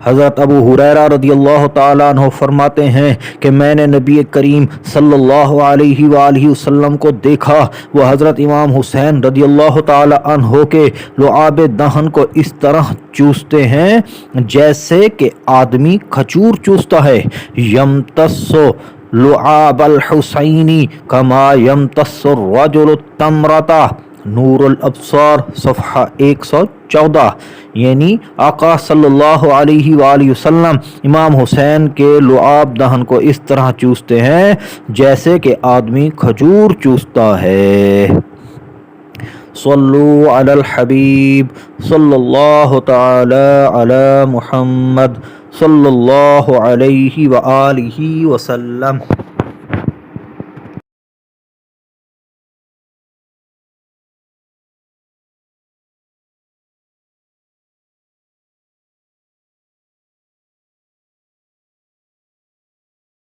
حضرت ابو ہریرہ رضی اللہ تعالیٰ عنہ فرماتے ہیں کہ میں نے نبی کریم صلی اللہ علیہ وآلہ وسلم کو دیکھا، وہ حضرت امام حسین رضی اللہ تعالیٰ عنہ کے لعاب دہن کو اس طرح چوستے ہیں جیسے کہ آدمی کھجور چوستا ہے۔ یمتص لعاب الحسین کما یمتص الرجل التمرۃ، نور الابصار صفحہ 114۔ یعنی آقا صلی اللہ علیہ وآلہ وسلم امام حسین کے لعاب دہن کو اس طرح چوستے ہیں جیسے کہ آدمی کھجور چوستا ہے۔ صلو علی الحبیب صلی اللہ تعالی علی محمد صلی اللہ علیہ وآلہ وسلم۔